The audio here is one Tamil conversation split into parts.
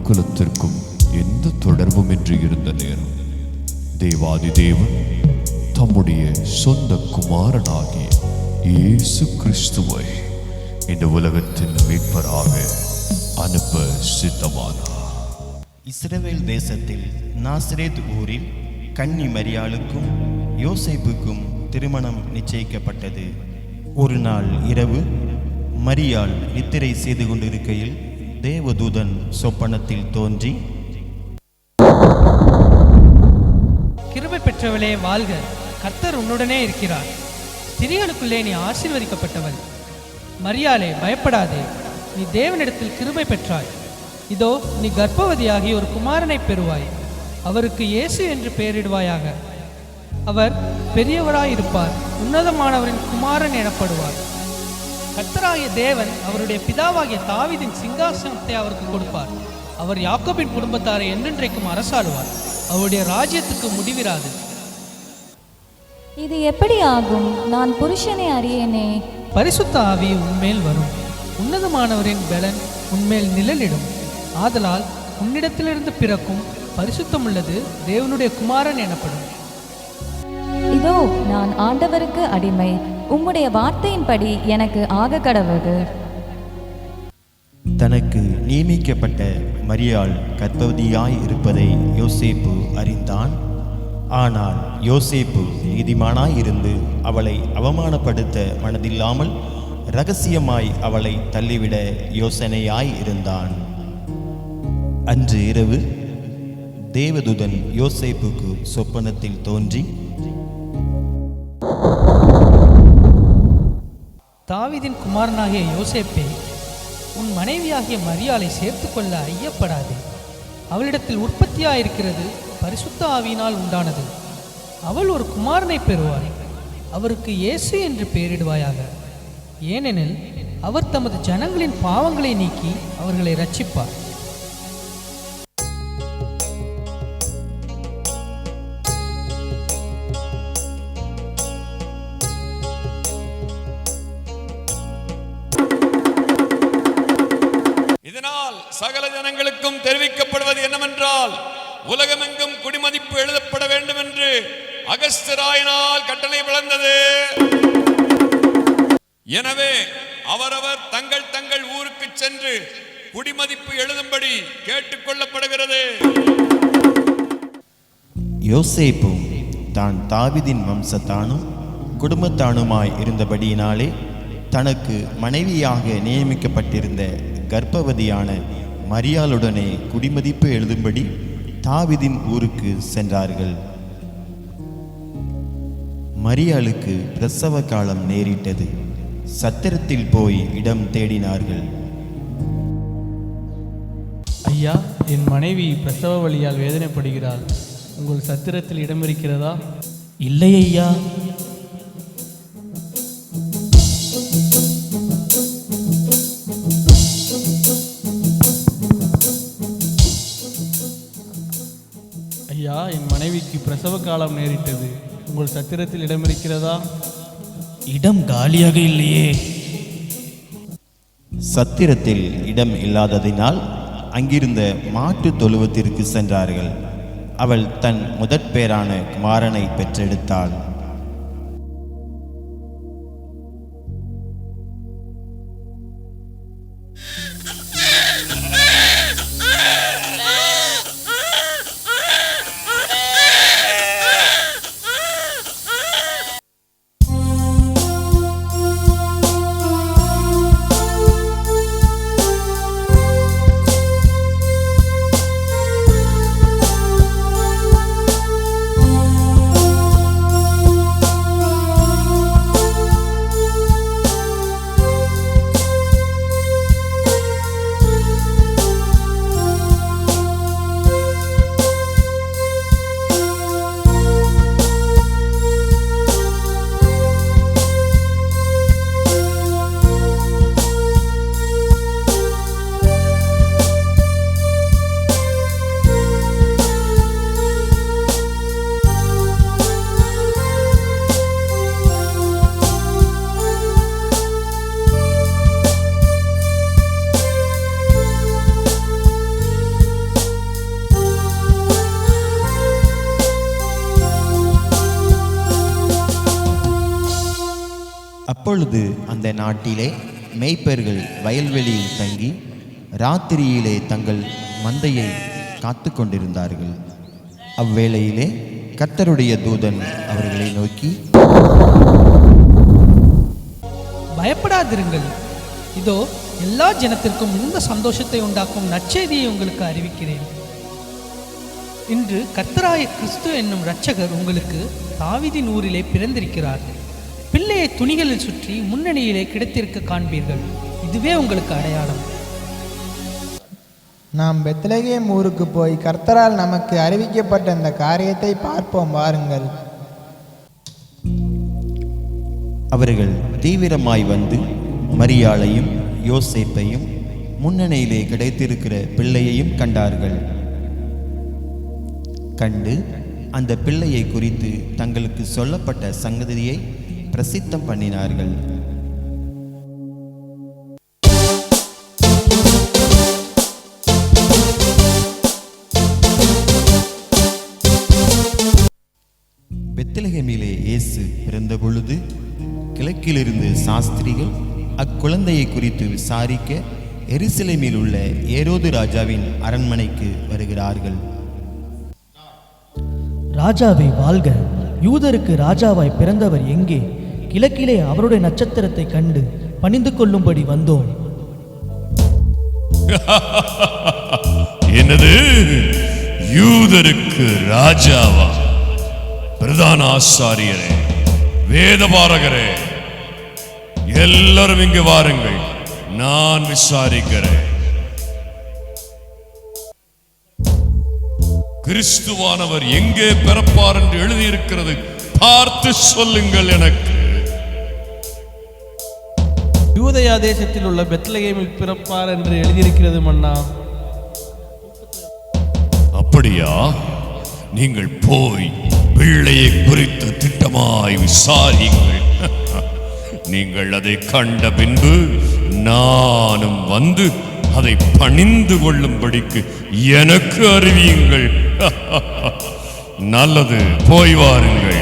மனுக்குலத்திற்கும் எந்த தொடர்பும் இன்றி இருந்த நேரம் தேவாதி தேவன் தம்முடைய சொந்த குமாரனாகிய இயேசு கிறிஸ்துவை இந்த உலகத்தின் மீட்பராக அனுப்ப சித்தமானார். இஸ்ரவேல் தேசத்தில் நாசரேத் ஊரில் கன்னி மரியாளுக்கும் யோசேப்புக்கும் திருமணம் நிச்சயிக்கப்பட்டது. ஒரு நாள் இரவு மரியாள் நித்திரை செய்து கொண்டிருக்கையில் தேவதூதன் சொப்பனத்தில் தோன்றி, கிருபை பெற்றவளே வாழ்க, கர்த்தர் உன்னுடனே இருக்கிறார், ஸ்திரீகளுக்குள்ளே நீ ஆசீர்வதிக்கப்பட்டவள். மரியாளே பயப்படாதே, நீ தேவனிடத்தில் கிருபை பெற்றாய். இதோ நீ கர்ப்பவதியாகி ஒரு குமாரனை பெறுவாய், அவருக்கு இயேசு என்று பெயரிடுவாயாக. அவர் பெரியவராயிருப்பார், உன்னதமானவரின் குமாரன் எனப்படுவார். கர்த்தராகிய தேவன் அவருடைய பிதாவாகிய தாவீதின் சிங்காசனத்தை அவருக்கு கொடுப்பார். அவர் யாக்கோபின் குடும்பத்தாரை என்றென்றைக்கும் அரசாளுவார், அவருடைய ராஜ்யத்துக்கு முடிவிராது. இது எப்படி ஆகும்? நான் புருஷனை அறியேனே. பரிசுத்த ஆவி உன்மேல் வரும், உன்னதமானவரின் பலன் உன்மேல் நிழலிடும். ஆதலால் உன்னிடத்திலிருந்து பிறக்கும் பரிசுத்தமுள்ளது தேவனுடைய குமாரன் எனப்படும். இதோ நான் ஆண்டவருக்கு அடிமை, உம்முடைய வார்த்தையின்படி எனக்கு ஆக கடவுது. தனக்கு நியமிக்கப்பட்ட மரியாள் கர்ப்பவதியாய் இருப்பதை யோசேப்பு அறிந்தான். ஆனால் யோசேப்பு நீதிமானாய் இருந்து அவளை அவமானப்படுத்த மனதில்லாமல் இரகசியமாய் அவளை தள்ளிவிட யோசனையாய் இருந்தான். அன்று இரவு தேவதூதன் யோசேப்புக்கு சொப்பனத்தில் தோன்றி, தாவீதின் குமாரனாகிய யோசேப்பே, உன் மனைவியாகிய மரியாளை சேர்த்து கொள்ள ஐயப்படாதே. அவளிடத்தில் உற்பத்தியாயிருக்கிறது பரிசுத்த ஆவியினால் உண்டானது. அவள் ஒரு குமாரனை பெறுவாள், அவருக்கு இயேசு என்று பெயரிடுவாயாக. ஏனெனில் அவர் தமது ஜனங்களின் பாவங்களை நீக்கி அவர்களை இரட்சிப்பார். இதனால் சகல ஜனங்களுக்கும் தெரிவிக்கப்படுவது என்னவென்றால், உலகமெங்கும் குடிமதிப்பு எழுதப்பட வேண்டும் என்று அகஸ்தியராயினால் கட்டளை பிறந்தது. எனவே அவரவர் தங்கள் தங்கள் ஊருக்கு சென்று குடிமதிப்பு எழுதும்படி கேட்டுக்கொள்ளப்படுகிறது. யோசேப்பு தான் தாவீதின் வம்சத்தானும் குடும்பத்தானுமாய் இருந்தபடியினாலே தனக்கு மனைவியாக நியமிக்கப்பட்டிருந்த கர்ப்பவதியான மரியாளுடனே குடிமதிப்பு எழுதும்படி தாவீதின் ஊருக்கு சென்றார்கள். மரியாளுக்கு பிரசவ காலம் நேரிட்டது. சத்திரத்தில் போய் இடம் தேடினார்கள். ஐயா, என் மனைவி பிரசவ வலியால் வேதனைப்படுகிறாள், உங்கள் சத்திரத்தில் இடம் இருக்கிறதா? இல்லை ஐயா. ஐயா, என் மனைவிக்கு பிரசவ காலம் நேரிட்டது, உங்கள் சத்திரத்தில் இடம் இருக்கிறதா? இடம் காலியாக இல்லையே. சத்திரத்தில் இடம் இல்லாததினால் அங்கிருந்த மாட்டு தொழுவத்திற்கு சென்றார்கள். அவள் தன் முதற் பேரான குமாரனை பெற்றெடுத்தாள். அப்பொழுது அந்த நாட்டிலே மேய்ப்பர்கள் வயல்வெளியில் தங்கி ராத்திரியிலே தங்கள் மந்தையை காத்து கொண்டிருந்தார்கள். அவ்வேளையிலே கர்த்தருடைய தூதன் அவர்களை நோக்கி, பயப்படாதிருங்கள், இதோ எல்லா ஜனத்திற்கும் மிகுந்த சந்தோஷத்தை உண்டாக்கும் நற்செய்தியை உங்களுக்கு அறிவிக்கிறேன். இன்று கர்த்தராய கிறிஸ்து என்னும் இரட்சகர் உங்களுக்கு தாவீதின் ஊரிலே பிறந்திருக்கிறார். பிள்ளையை துணிகளில் சுற்றி முன்னணியிலே கிடைத்திருக்க காண்பீர்கள். இதுவே உங்களுக்கு அடையாளம். நாம் பெத்லகேம் ஊருக்கு போய் கர்த்தரால் நமக்கு அறிவிக்கப்பட்ட இந்த காரியத்தை பார்ப்போம் வாருங்கள். அவர்கள் தீவிரமாய் வந்து மரியாளையும் யோசேப்பையும் முன்னணியிலே கிடைத்திருக்கிற பிள்ளையையும் கண்டார்கள். கண்டு அந்த பிள்ளையை குறித்து தங்களுக்கு சொல்லப்பட்ட சங்கதியை பிரசித்தம் பண்ணினார்கள். பெத்லகேமிலே இயேசு பிறந்த பொழுது கிழக்கிலிருந்து சாஸ்திரிகள் அக்குழந்தையை குறித்து விசாரிக்க எருசலேமில் உள்ள ஏரோது ராஜாவின் அரண்மனைக்கு வருகிறார்கள். ராஜாவே வாழ்க! யூதருக்கு ராஜாவாய் பிறந்தவர் எங்கே? கிழக்கிலே அவருடைய நட்சத்திரத்தை கண்டு பணிந்து கொள்ளும்படி வந்தோம். என்னது? யூதருக்கு ராஜாவா? பிரதான ஆசாரியரே, வேதபாரகரே, எல்லாரும் இங்கு வாருங்கள், நான் விசாரிக்கிறேன். கிறிஸ்துவானவர் எங்கே பிறப்பார் என்று எழுதியிருக்கிறது, பார்த்து சொல்லுங்கள் எனக்கு. யூதயா தேசத்தில் உள்ள பெத்லகேமில் பிறப்பார் என்று எழுதியிருக்கிறது மன்னா. அப்படியா? நீங்கள் போய் பிள்ளையை குறித்து திட்டமாய் விசாரியுங்கள். நீங்கள் அதை கண்ட பின்பு நானும் வந்து அதை பணிந்து கொள்ளும்படிக்கு எனக்கு அறிவியுங்கள். நல்லது, போய் வாருங்கள்.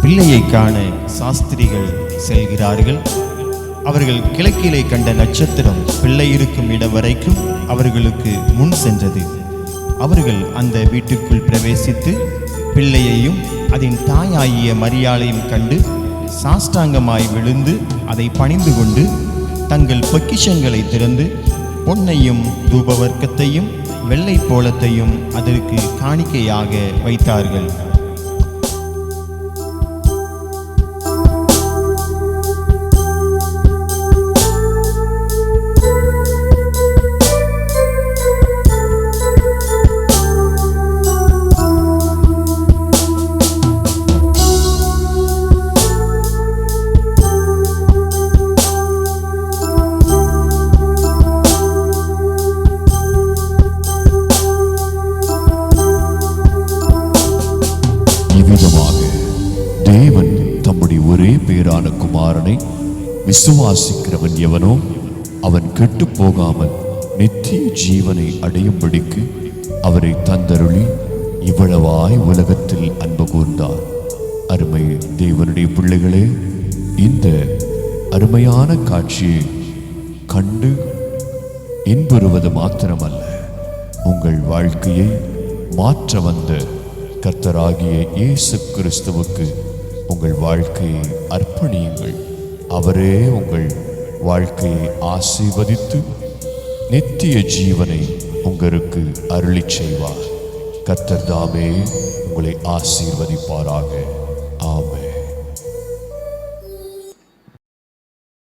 பிள்ளையை காண சாஸ்திரிகள் செல்கிறார்கள். அவர்கள் கிழக்கிலே கண்ட நட்சத்திரம் பிள்ளை இருக்கும் இடம் வரைக்கும் அவர்களுக்கு முன் சென்றது. அவர்கள் அந்த வீட்டுக்குள் பிரவேசித்து பிள்ளையையும் அதன் தாயாகிய மரியாளையும் கண்டு சாஷ்டாங்கமாய் விழுந்து அதை பணிந்து கொண்டு தங்கள் பொக்கிஷங்களை திறந்து பொன்னையும் தூபவர்க்கத்தையும் வெள்ளை போலத்தையும் அதற்கு காணிக்கையாக வைத்தார்கள். தேவன் தம்முடைய ஒரே பேரான குமாரனை விசுவாசிக்கிறவன் எவனோ அவன் கெட்டு போகாமல் நித்திய ஜீவனை அடையும்படிக்கு அவரை தந்தருளி இவ்வளவாய் உலகத்தில் அன்பு கூர்ந்தார். அருமை தேவனுடைய பிள்ளைகளே, இந்த அருமையான காட்சியை கண்டு இன்புறுவது மாத்திரமல்ல, உங்கள் வாழ்க்கையை மாற்ற வந்த கர்த்தராகிய இயேசு கிறிஸ்துவுக்கு உங்கள் வாழ்க்கையை அர்ப்பணியுங்கள். அவரே உங்கள் வாழ்க்கையை ஆசீர்வதித்து நித்திய ஜீவனை உங்களுக்கு அருளிச் செய்வார். கர்த்தர் தாமே உங்களை ஆசீர்வதிப்பாராக. ஆமென்.